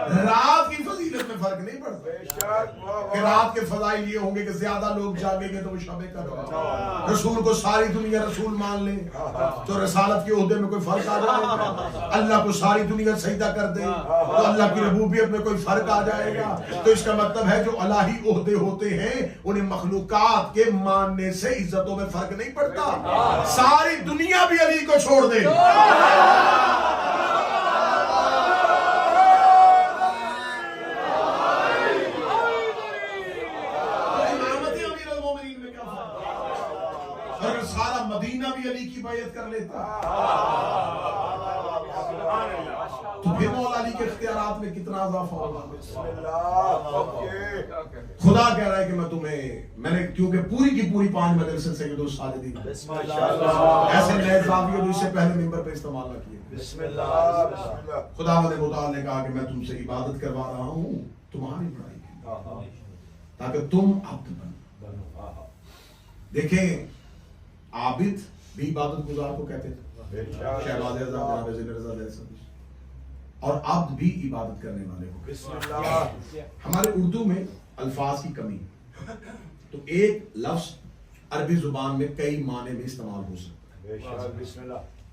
रात की फजीलत में फर्क नहीं पड़ता कि रात के फजाइल ये होंगे कि ज्यादा लोग जागेंगे तो वो शबे कर रसूल को सारी दुनिया रसूल मान ले तो रसालत के ओहदे में कोई फर्क आ जाएगा। अल्लाह को सारी दुनिया सजदा कर दे तो अल्लाह की रबूबियत में कोई फर्क आ जाएगा। तो इसका मतलब है जो अलाही ओहदे होते हैं उन्हें मखलूकात के मानने से इज्जतों में फर्क नहीं पड़ता। सारी दुनिया भी अली को छोड़ दे सारा मदीना भी अली की बैयत कर लेता तो फिर मौला अली के इख्तियारात में कितना इजाफा होगा। खुदा कह रहा है कि मैंने क्योंकि पूरी की पूरी 5 मदरसे सैयदुल साजिदीन ऐसे नए जाविये जो इससे पहले मिंबर पे इस्तेमाल न किए। खुदा मुताल ने कहा कि मैं तुमसे इबादत करवा रहा हूँ तुम्हारी बड़ाई की ताकि तुम अब्द बनो। देखें आबिद भी इबादत गुजार को कहते थे और अब्द भी इबादत करने वाले को। हमारे उर्दू में अल्फाज की कमी तो एक लफ्ज अरबी जुबान में कई माने में इस्तेमाल हो सकता है,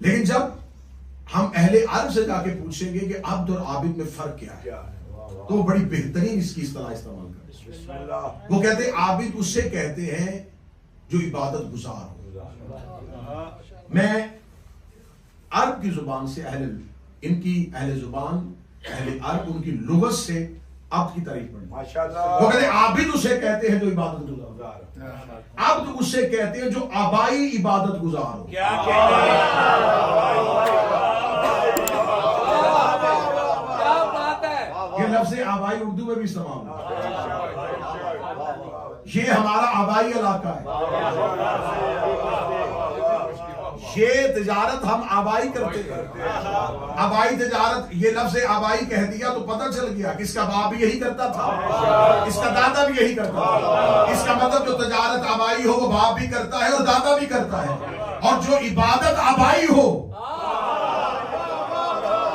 लेकिन जब हम अहले अरब से जाके पूछेंगे कि अब्द और आबिद में फर्क क्या है तो वो बड़ी बेहतरीन इसकी इस्तेलाह इस्तेमाल करते। वो कहते हैं आबिद उससे कहते हैं जो इबादत गुजार हो। मैं अरब की जुबान से इनकी अहले जुबान अहले अरब उनकी लुगत से अब्द की तारीफ पढ़ी। वो कहते हैं आबिद उसे कहते हैं जो इबादत गुजार, अब्द उसे कहते हैं जो आबाई इबादत गुजार हो। ये लफ्ज़ आबाई उर्दू में भी इस्तेमाल है। ये हमारा आबाई इलाका है, ये तिजारत हम आबाई करते हैं। आबाई तिजारत ये लफ्ज़ आबाई कह दिया तो पता चल गया कि इसका बाप भी यही करता था, इसका दादा भी यही करता था। इसका मतलब जो तिजारत आबाई हो वो बाप भी करता है और दादा भी करता है, और जो इबादत आबाई हो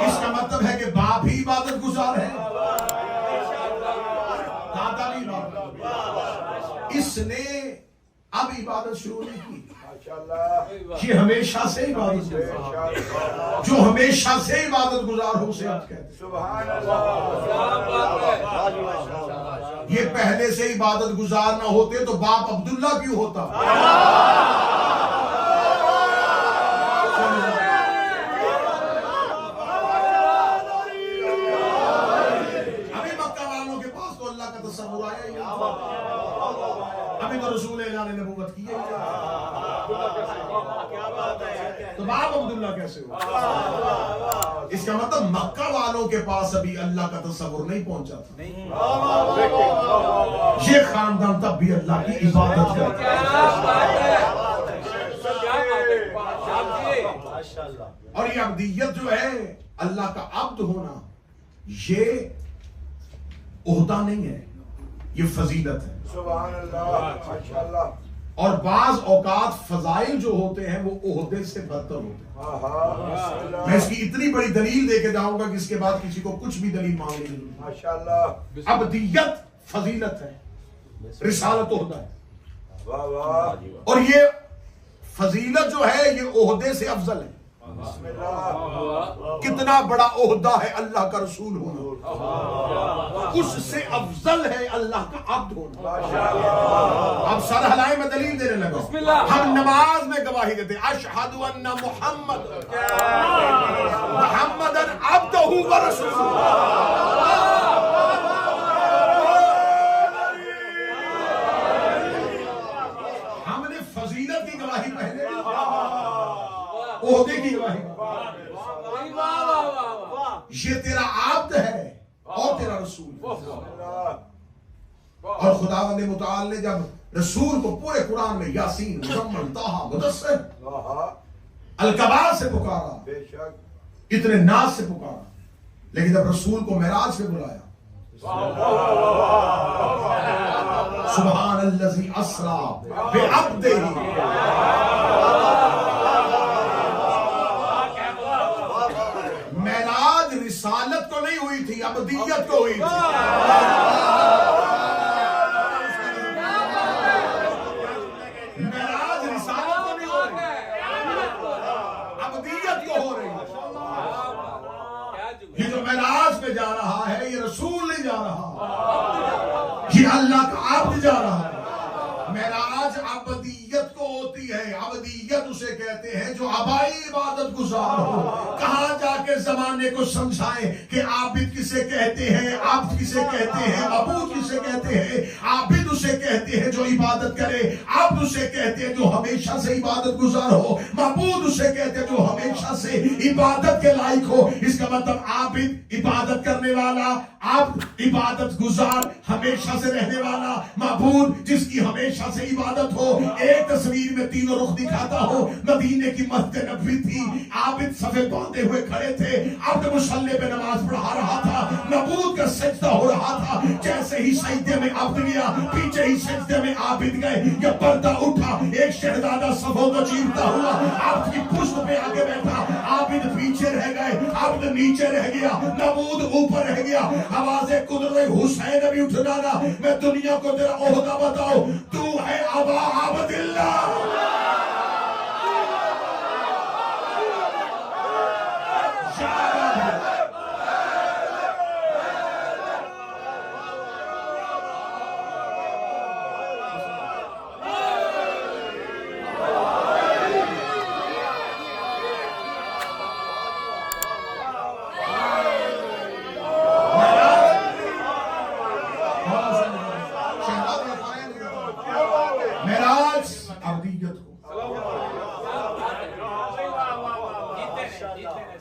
इसका मतलब है कि बाप ही इबादत गुजार है, दादा भी इबादत। इसने अब इबादत शुरू नहीं की, ये हमेशा से इबादत गुजार, जो हमेशा से इबादत गुजार हो उसे आप कहते हैं। ये पहले से इबादत गुजार ना होते तो बाप अब्दुल्ला क्यों होता। अभी मक्का वालों के पास तो अल्लाह का तस्वुर आया ही नहीं, अभी तो रसूल ने नबूवत की है, तो बाप अब्दुल्ला कैसे हो। इसका मतलब मक्का वालों के पास अभी अल्लाह का तस्वुर नहीं पहुंचा था। ये खानदान तब भी अल्लाह की इबादत करता है, और ये अब्दियत जो है अल्लाह का अब्द होना ये ओहदा नहीं है, ये फजीलत है। सुभान अल्लाह। और बाज औकात फजाइल जो होते हैं वो ओहदे से बदतर होते हैं। मैं इसकी इतनी बड़ी दलील देके जाऊंगा कि इसके बाद किसी को कुछ भी दलील मांगनी नहीं। माशाअल्लाह। अब्दियत फजीलत है, रिसालत ओहदा है, और ये फजीलत जो है ये ओहदे से अफजल है। कितना बड़ा ओहदा है अल्लाह का रसूल होना, उससे अफजल है अल्लाह का अब्द होना। अब सर हलाए में दलील देने लगा। हम नमाज में गवाही देते अशहदु अन्ना मुहम्मदन अब्दुहु व रसूलुहु। हमने फजीलत की गवाही पहले ओहदे की गवाही। ये तेरा आब्द है और तेरा रसूल। और खुदावंद मुताल ने जब रसूल को पूरे कुरान में यासीन, मुज़म्मिल, ताहा, मुदस्सिर, अल-कबार से पुकारा, इतने नाज से पुकारा, लेकिन जब रसूल को मेराज से बुलाया, सुब्हानल्लज़ी अस्रा बिअब्दिही, मेराज रिसालत को नहीं हुई थी, थी, अबदियत को हुई थी। मेराज रिसालत को नहीं हो रही, अबदियत को हो रही है। ये जो मेराज पे जा रहा है, ये रसूल नहीं जा रहा, ये अल्लाह का अब्द जा रहा है। मेराज अबदियत को होती है। अबदियत उसे कहते हैं जो आबाई इबादत गुजार हो। कहां जाके जमाने को समझाएं कि आबिद किसे कहते हैं, आब्द किसे कहते हैं, मबूद किसे कहते हैं। आबिद उसे कहते हैं जो इबादत करे, आब्द उसे कहते हैं जो हमेशा से इबादत गुजार हो, मबूद उसे कहते हैं जो हमेशा से इबादत के लायक हो। इसका मतलब आबिद इबादत करने वाला, आब्द इबादत गुजार हमेशा से रहने वाला, मबूद जिसकी हमेशा से इबादत हो। एक तस्वीर में तीनों रुख दिखाता हो। मदीने की मस्जिद नबवी थी, आबिद सफे बांधे हुए खड़े थे, अब्द मुसल्ले पे नमाज पढ़ा रहा था, मबूद का सजदा हो रहा था। जैसे ही सजदे में अब्द गया, पीछे ही सजदे में आबिद गए। जब पर्दा उठा, एक शहजादा सफों को चीरता हुआ अब्द की पुश्त पे आगे बैठा, आबिद पीछे रह गए, अब्द नीचे रह गया, मबूद ऊपर रह गया। आवाज़ें कुदरत हुसैन भी उठना ना, मैं दुनिया को तेरा ओहदा बताओ, तू है अबा अब्दिल्ला।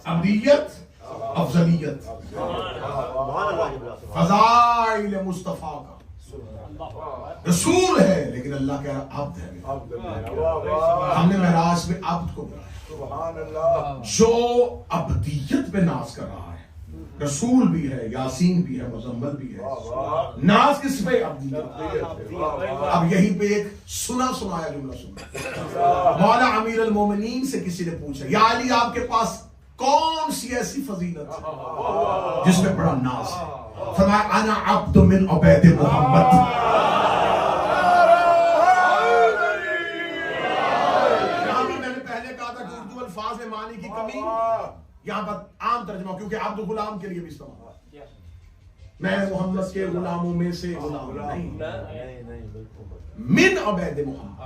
अब्दियत, अफजलियत, फज़ाइल मुस्तफा का रसूल है, लेकिन अल्लाह कह रहा अब्द है। हमने मेराज में अब्द को बुलाया जो अब्दियत पे नाज कर रहा है। रसूल भी है, यासीन भी है, मुजम्मल भी है। नाज किस पे? अब्दियत। अब यहीं पे एक सुना सुनाया जुमला सुना। मौला अमीर अल मोमिनीन से किसी ने पूछा, या अली आपके पास कौन सी ऐसी फजीलत है जिसमें बड़ा नाज है? फरमाया अना अब्द मिन उबैद मोहम्मद। मैंने पहले कहा था कि उर्दू अल्फाज में मानी की कमी, यहाँ पर आम तर्जुमा, क्योंकि अब्द गुलाम के लिए भी इस्तेमाल, मैं मोहम्मद के गुलामों में से गुलाम नहीं, मिन उबैद मोहम्मद,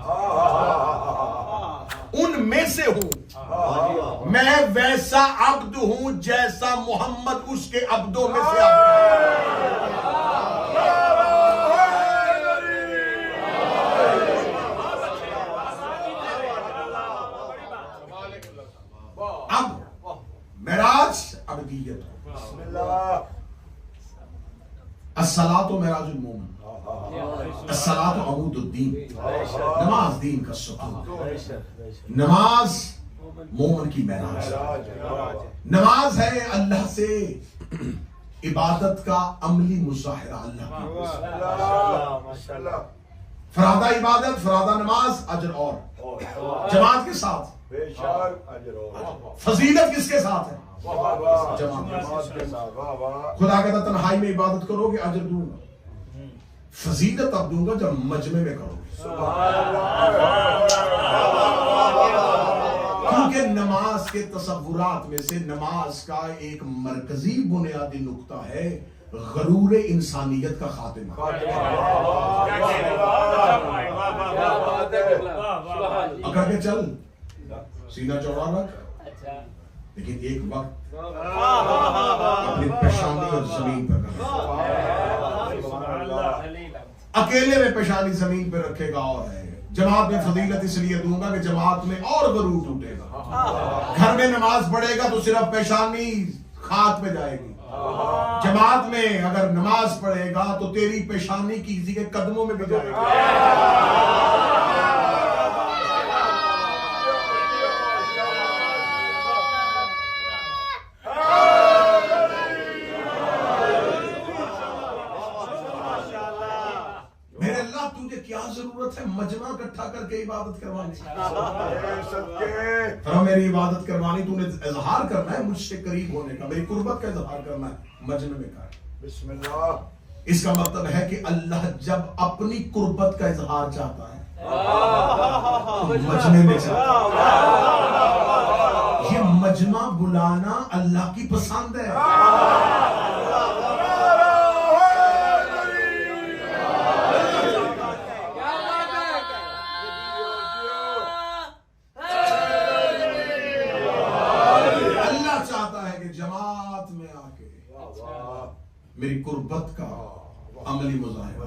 उनमें से हूं मैं, वैसा अब्द हूं जैसा मोहम्मद उसके अब्दों में से अब मेराज अब्दियत, अस्सलातो मेराजुल मोमिन, अस्सलातो अमूदुद्दीन, नमाज दीन का सुकून, नमाज मोमिन की मेराज, नमाज है अल्लाह से इबादत का अमली मुजाहिरा। अल्लाह की फरादा इबादत, फरादा नमाज, अजर और जमात के साथ, फजीलत किसके साथ है? जमात के साथ। खुदा कहता तन्हाई में इबादत करोगे अजर दूंगा, फजीलत अब दूंगा जब मजमे में करोगे। क्योंकि नमाज के तसव्वुरात में से नमाज का एक मरकजी बुनियादी नुक्ता है गरूर इंसानियत का खात्मा। अकड़ के चल, सीना चौड़ा रख, लेकिन एक वक्त अपनी पेशानी और जमीन पर रख। अकेले में पेशानी जमीन पर रखेगा और है। जमात में फजीलत इसलिए दूंगा कि जमात में और गरूर टूटेगा। घर में नमाज पढ़ेगा तो सिर्फ पेशानी खाक पे जाएगी। जमात में अगर नमाज पढ़ेगा तो तेरी पेशानी किसी के कदमों में भी जाएगी। क्या क्या जरूरत है मजमा इकट्ठा करके इबादत करवाने? सदके फिर मेरी इबादत करवानी, तूने इजहार करना है मुझसे करीब होने का, मेरी कुर्बत का इजहार करना है, मजमे में कर। बिस्मिल्लाह। इसका मतलब है कि अल्लाह जब अपनी कुर्बत का इजहार चाहता है तो मजमे में चाहता है। ये मजमा बुलाना अल्लाह की पसंद है। अल्लाह चाहता है कि जमात में आके मेरी कुर्बत का अमली मुजाहिरा।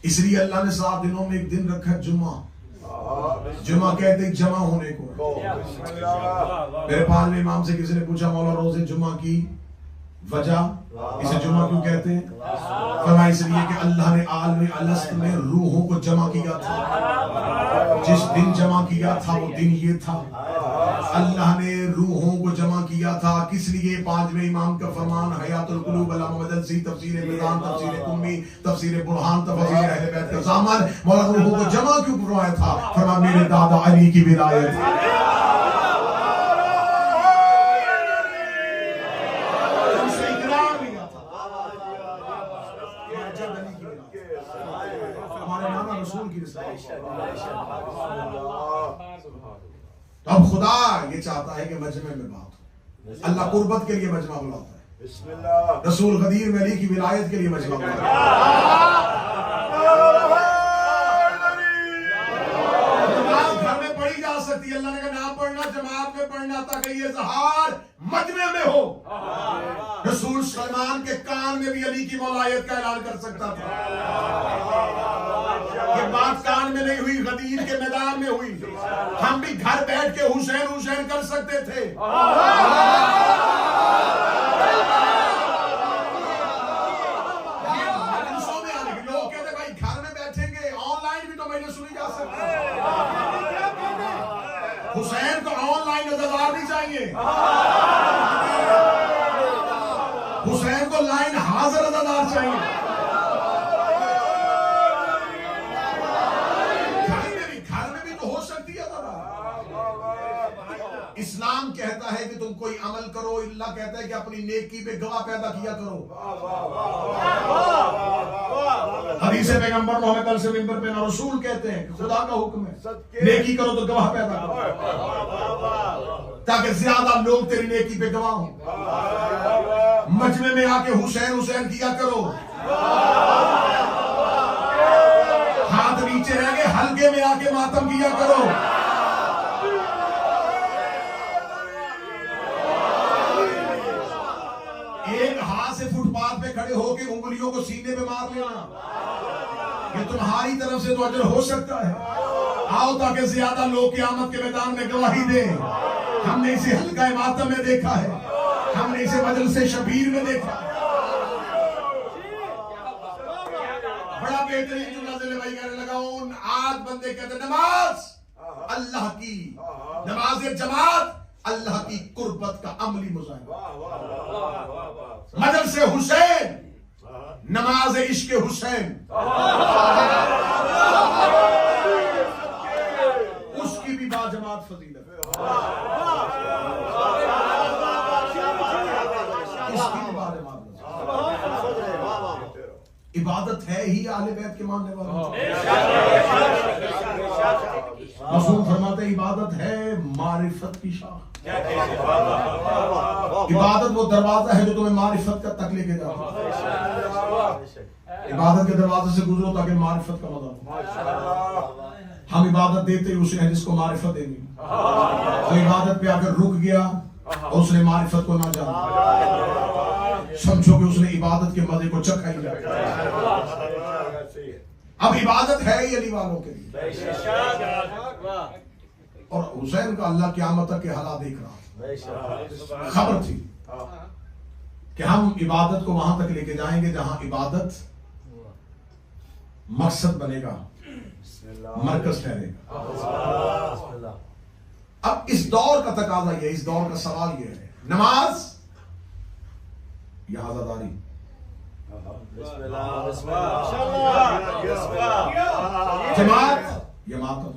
इसलिए अल्लाह ने 7 दिनों में एक दिन रखा जुमा। जुमा कहते जमा होने को। मेरे पास में इमाम से किसी ने पूछा मौला रोजे जुमा की वजह, इसे जुमा क्यों कहते हैं? फरमाया इसलिए कि अल्लाह ने आलम अलस्त में रूहों को जमा किया था। जिस दिन जमा किया था वो दिन ये था, अल्लाह ने रूहों को जमा किया था। किस लिए? 5वें इमाम का फरमान हयातुल कुलूब अला मुमद्दसी, तफसीर मिज़ान, तफसीर उम्मी, तफसीर बुरहान, तफसीर अहले बैत का ज़ामन। मौला रूहों को जमा क्यों करवाया था? फरमाया मेरे दादा अली की विलायत। अब खुदा ये चाहता है कि मजमे में बात हो। अल्लाह कुर्बत के लिए मजमा बुलाता है। रसूल गदीर में अली की विलायत के लिए मजमा बुलाता है। नमाज घर में पढ़ी जा सकती है, अल्लाह ने कहा ना पढ़ना, जमात में पढ़ना, ताकि ये ज़हार मजमे में हो। रसूल सलमान के कान में भी अली की मौलायत का ऐलान कर सकता था। ये बात कान में नहीं हुई, गदीर के मैदान में हुई। हम भी घर बैठ के हुसैन हुसैन कर सकते थे। मजलिसों में आने के लोग कहते भाई घर में बैठेंगे, ऑनलाइन भी तो मैंने सुनी जा सकती है। हुसैन को ऑनलाइन नजरदार नहीं चाहिए, हुसैन को लाइन हाजिर नजरदार चाहिए। इस्लाम कहता है कि तुम कोई अमल करो, अल्लाह कहता है कि अपनी नेकी पे गवाह पैदा किया करो। हदीस पैगंबर मोहम्मद कल से मिंबर पे ना रसूल कहते हैं कि खुदा का हुक्म है नेकी करो तो गवाह पैदा करो, ताकि ज्यादा लोग तेरी नेकी पे गवाह हों। मजमे में आके हुसैन हुसैन किया करो, हाथ नीचे रह गए, हल्के में आके मातम किया करो। एक हाथ से फुटपाथ पे खड़े होके उंगलियों को सीने पे मार लेना, ये तुम्हारी तरफ से तो अजर हो सकता है। आओ ताकि ज्यादा लोग क़यामत के मैदान में गवाही दें। हमने इसे हल्का मातम में देखा है, हमने इसे मजलिस शबीर में देखा। बड़ा बेहतरीन जुमला ज़िले भाई कहने लगा, उन 8 बंदे कहते नमाज अल्लाह की, नमाज जमात अल्लाह की कुर्बत का अमली मुजाहिरा। मजलिस हुसैन नमाज इश्क हुसैन, उसकी भी बाजमात फजीलत, उसकी भी बाजमात। इबादत है ही आले बैत के मानने वालों। रसूल फरमाते इबादत है मारिफत की शाख। इबादत वो दरवाजा है जो तुम्हें मारिफत का तक लेके जाता है। इबादत के दरवाजे से गुजरो ताकि मारिफत का मजा हो। हम इबादत देते ही उसे हैं जिसको मारिफत देनी। तो इबादत पे आकर रुक गया और उसने मारिफत को ना जाना, समझो कि उसने इबादत के मजे को चखा ही नहीं। अब इबादत है ही अली वालों के लिए। और हुसैन का अल्लाह क़यामत तक के हालात देख रहा, खबर थी कि हम इबादत को वहां तक लेके जाएंगे जहां इबादत मकसद बनेगा, मरकज ठहरेगा। अब इस दौर का तकाजा यह, इस दौर का सवाल यह है, नमाज या आजादारी, जमात या मातम।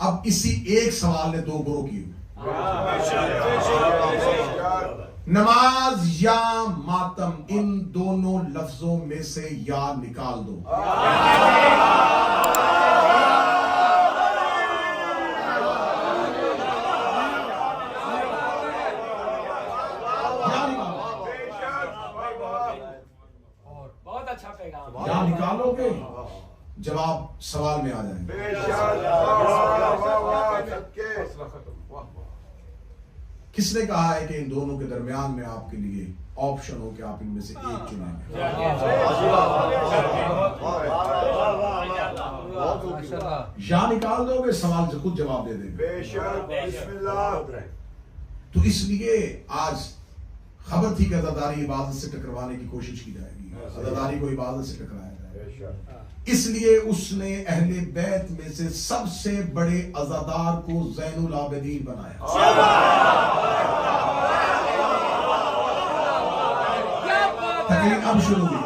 अब इसी एक सवाल ने दो ग्रोह किए, नमाज या मातम, इन दोनों लफ्जों में से या निकाल दो। बहुत अच्छा पैगाम। या निकालोगे जवाब सवाल में आ जाएंगे। किसने कहा है कि इन दोनों के दरमियान में आपके लिए ऑप्शन हो कि आप इनमें से एक चुनेंगे? या निकाल दोगे, सवाल से खुद जवाब दे देंगे। तो इसलिए आज खबर थी कि अज़ादारी इबादत से टकराने की कोशिश की जाएगी, अज़ादारी को इबादत से टकराया जाएगा। इसलिए उसने अहले बैत में से सबसे बड़े अज़ादार को ज़ैनुल आबिदीन बनाया। तकरीर अब शुरू हुई,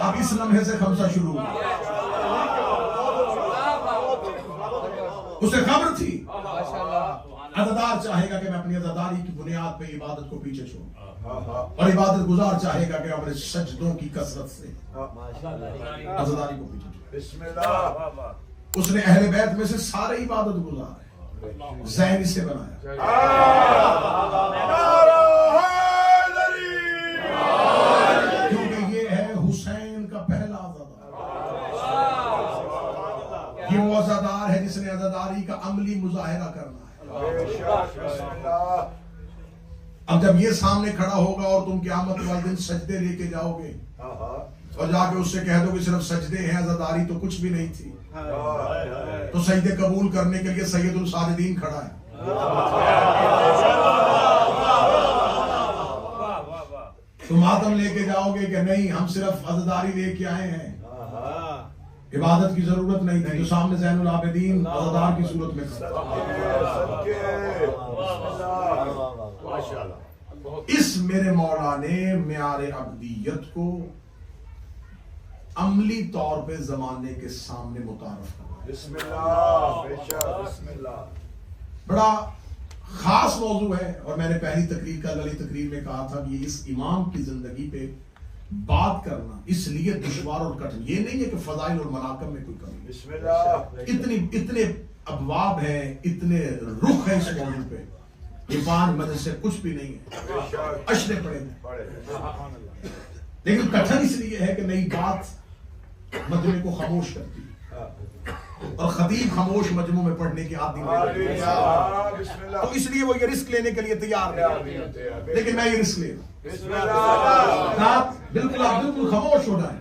अब इस लम्हे से खमसा शुरू हुआ। उसे खबर थी अज़ादार चाहेगा कि मैं अपनी अज़ादारी की बुनियाद पे इबादत को पीछे छोड़ूं, और इबादत गुजार चाहेगा कि अपने सजदों की कसरत से अज़ादारी को पीछे छोड़ूं। उसने अहले बैत में से सारे इबादत गुजार ज़ैन से बनाया। क्योंकि ये है हुसैन का पहला अज़ादार। ये वो अज़ादार है जिसने अज़ादारी का अमली मुजाहिरा करना है। अब जब ये सामने खड़ा होगा और तुम क़यामत वाले दिन सजदे लेके जाओगे और जाके उससे कह दो कि सिर्फ सजदे हैं, अज़ादारी तो कुछ भी नहीं थी, तो सजदे कबूल करने के लिए सैयदुल साजिदीन खड़ा है। तुम मातम लेके जाओगे कि नहीं हम सिर्फ अज़ादारी लेके आए हैं, इबादत की जरूरत नहीं थी, तो सामने ज़ैनुल आबिदीन अज़ादार की सूरत में इस मेरे मौला ने म्यारे अब्दियत को अमली तौर पे जमाने के सामने मुतारफ करा। बड़ा खास मौजू है, और मैंने पहली तकरीर कल वाली तकरीर में कहा था कि इस इमाम की जिंदगी पे बात करना इसलिए दुश्वार और कठिन, ये नहीं है कि फजाइल और मनाकब में कोई कमी, इतने अबवाब है, इतने रुख है इस मौजू पे, ये 5 मदद से कुछ भी नहीं है, अशरे पड़े हैं। लेकिन कठिन इसलिए है कि नई बात मजमे को खामोश करती है, और खतीब खामोश मजमू में पढ़ने की आदमी नहीं, तो इसलिए वो ये रिस्क लेने के लिए तैयार नहीं, लेकिन मैं ये रिस्क ले रहा हूं। बिल्कुल आप बिल्कुल खामोश हो जाए,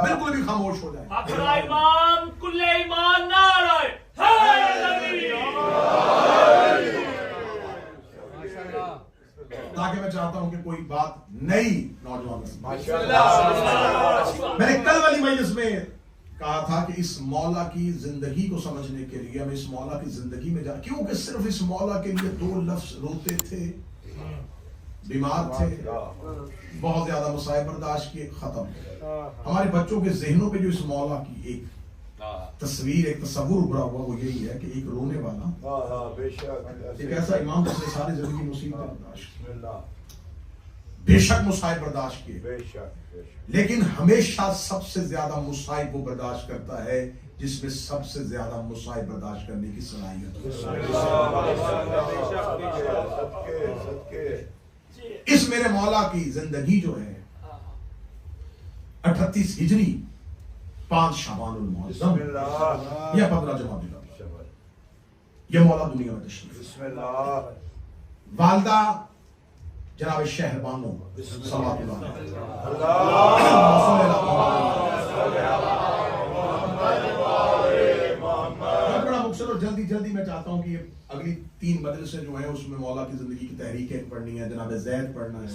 बिल्कुल भी खामोश हो जाए। इमाम कुल्ले ईमान नारे ताकि मैं चाहता हूं कि कोई बात नई नौजवान, मैंने कल वाली मजलिस में कहा था कि इस मौला की जिंदगी को समझने के लिए हमें इस मौला की जिंदगी में जा, क्योंकि सिर्फ इस मौला के लिए 2 लफ्ज रोते थे, बीमार थे, बहुत ज्यादा मसाइब बर्दाश्त किए, खत्म। हमारे बच्चों के जहनों पे जो इस मौला की एक तस्वीर, एक तस्वुर उभरा हुआ, वो यही है कि एक रोने वाला, एक ऐसा इमाम जिसने सारी जिंदगी मुसीबत बर्दाश्त, बेशक मुसाइब बर्दाश्त किए, लेकिन हमेशा सबसे ज्यादा मुसाइब वो बर्दाश्त करता है जिसमें सबसे ज्यादा मुसाइब बर्दाश्त करने की सलाहियत है। इस मेरे मौला की जिंदगी जो है 38 हिजरी 5 शाबानुल मुअज़्ज़म या 15 जमादुल अव्वल, ये मौला दुनिया में तशरीफ, वालदा जनाब शहरबानो बड़ा मुख्तसर और जल्दी मैं चाहता हूँ कि अगली 3 मदरसे जो है उसमें मौला की जिंदगी की तहरीकें पढ़नी है, जनाब ज़ैद पढ़ना है,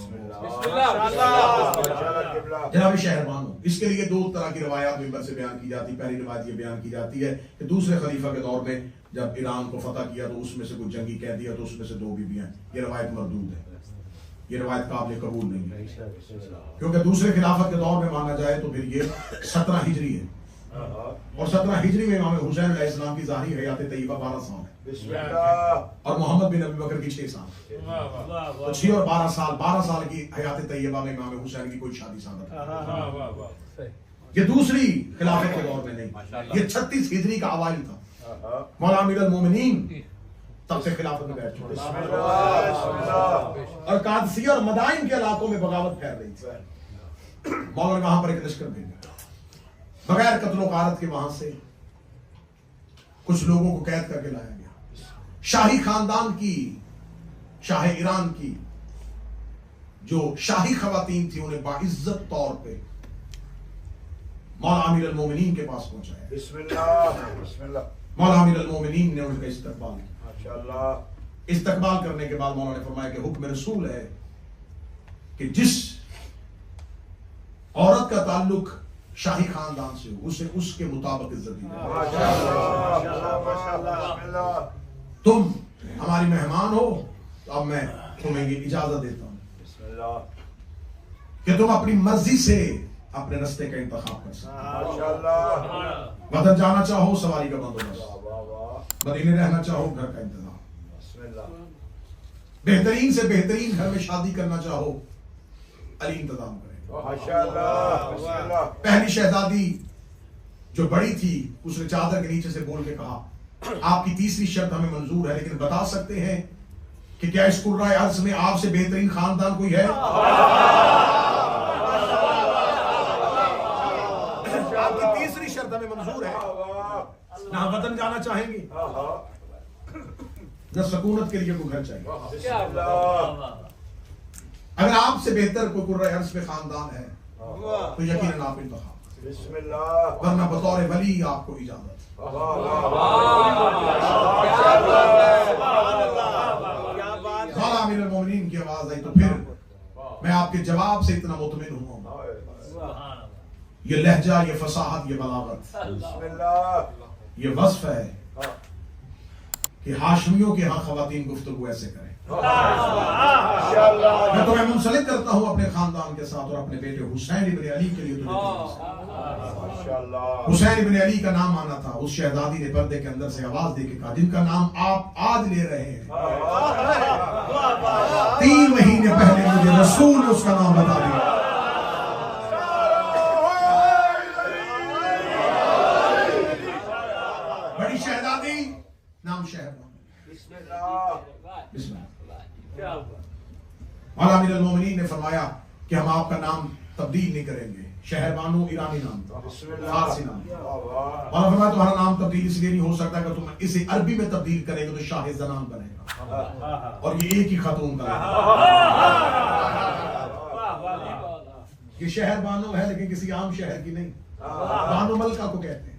जनाब शहरबानो। इसके लिए 2 तरह की रवायात मिंबर से बयान की जाती है। पहली रवायत ये बयान की जाती है कि दूसरे खलीफा के दौर में जब ईरान को फतह किया तो उसमें से कुछ जंगी कह दिया, तो उसमें से 2 बीबियां, ये रवायत मरदूद है। ये रवायत काबिल कबूल नहीं है, क्योंकि दूसरे खिलाफत के दौर में माना जाए तो फिर ये 17 हिजरी है, और 17 हिजरी में इमाम हुसैन अलैहिस्सलाम की ज़ाहिरी हयात तय्यबा 12 साल है, और मोहम्मद बिन अबू बकर की 6 साल। तो 6 और 12 साल की हयात तय्यबा में इमाम हुसैन की कोई शादी सादत। ये दूसरी खिलाफत के दौर में नहीं, ये 36 हिजरी का अवाइल था। मौला अमीरुल मोमिनीन तब से खिलाफत में बैठ चुके, और कादसिया और मदाइन के इलाकों में बगावत फैल रही थी। मौला ने वहां पर एक लश्कर भेजा, बगैर कत्लो गारत के वहां से कुछ लोगों को कैद करके लाया गया। शाही खानदान की, शाह ईरान की जो शाही खवातीन थी, उन्हें बाइज्जत तौर पे मौला अमीरुल मोमिनीन के पास पहुंचाया। बिस्मिल्लाह। मौला अमीरुल मोमिनीन ने उनका इस्तकबाल किया। इस्तकबाल करने के बाद मौला ने फरमाया कि हुक्म रसूल है कि जिस औरत का ताल्लुक शाही खानदान से हो उसे उसके मुताबिक इज्जत दी जाए। तुम हमारी मेहमान हो, तो अब मैं तुम्हें ये इजाजत देता हूं कि तुम अपनी मर्जी से अपने रास्ते का इंतखाब कर सकते। वतन जाना चाहो, सवारी का बंदोबस्त, मदीने रहना चाहो, घर का इंतजाम, बेहतरीन से बेहतरीन घर में शादी करना चाहो, अली इंतजाम करें। पहली शहजादी जो बड़ी थी उसने चादर के नीचे से बोल के कहा, आपकी तीसरी शर्त हमें मंजूर है, लेकिन बता सकते हैं कि क्या इस कुर्राए अर्ज में आपसे बेहतरीन खानदान कोई है? आपकी तीसरी शर्त हमें मंजूर है, ना वतन जाना चाहेंगे, न सकूनत के लिए कोई घर चाहिए। अगर आपसे बेहतर कोई कुर्राए अर्ज पे खानदान है तो यकीनन आप इंतखाब, वरना बतौर वली आपको इजाजत। अमीरुल मोमिनीन की आवाज आई तो फिर मैं आपके जवाब से इतना मुतमिन हुआ, ये लहजा, ये फसाहत, ये बलागत, ये वस्फ है कि हाशमियों के यहाँ खवातीन गुफ्तगू ऐसे करें। मैं तुम्हें मुंसलिक करता हूँ अपने खानदान के साथ और अपने बेटे हुसैन इब्न अली के लिए। हुसैन इब्न अली का नाम आना था। उस शहजादी ने पर्दे के अंदर से आवाज दे के कहा, जिनका नाम आप आज ले रहे हैं, 3 महीने पहले मुझे रसूल ने उसका नाम बता दिया। बड़ी शहजादी, नाम शहरबानो। मौला अमीरुल मोमिनीन ने फरमाया कि हम आपका नाम तब्दील नहीं करेंगे। शहरबानो ईरानी नाम था, फारसी नाम। मौला फरमाया तुम्हारा नाम तब्दील इसलिए नहीं हो सकता कि तुम इसे अरबी में तब्दील करेंगे तो शाह ज़नान बनेगा, और ये एक ही खातून का ये शहरबानो है, लेकिन किसी आम शहर की नहीं, बानो मलका को कहते हैं।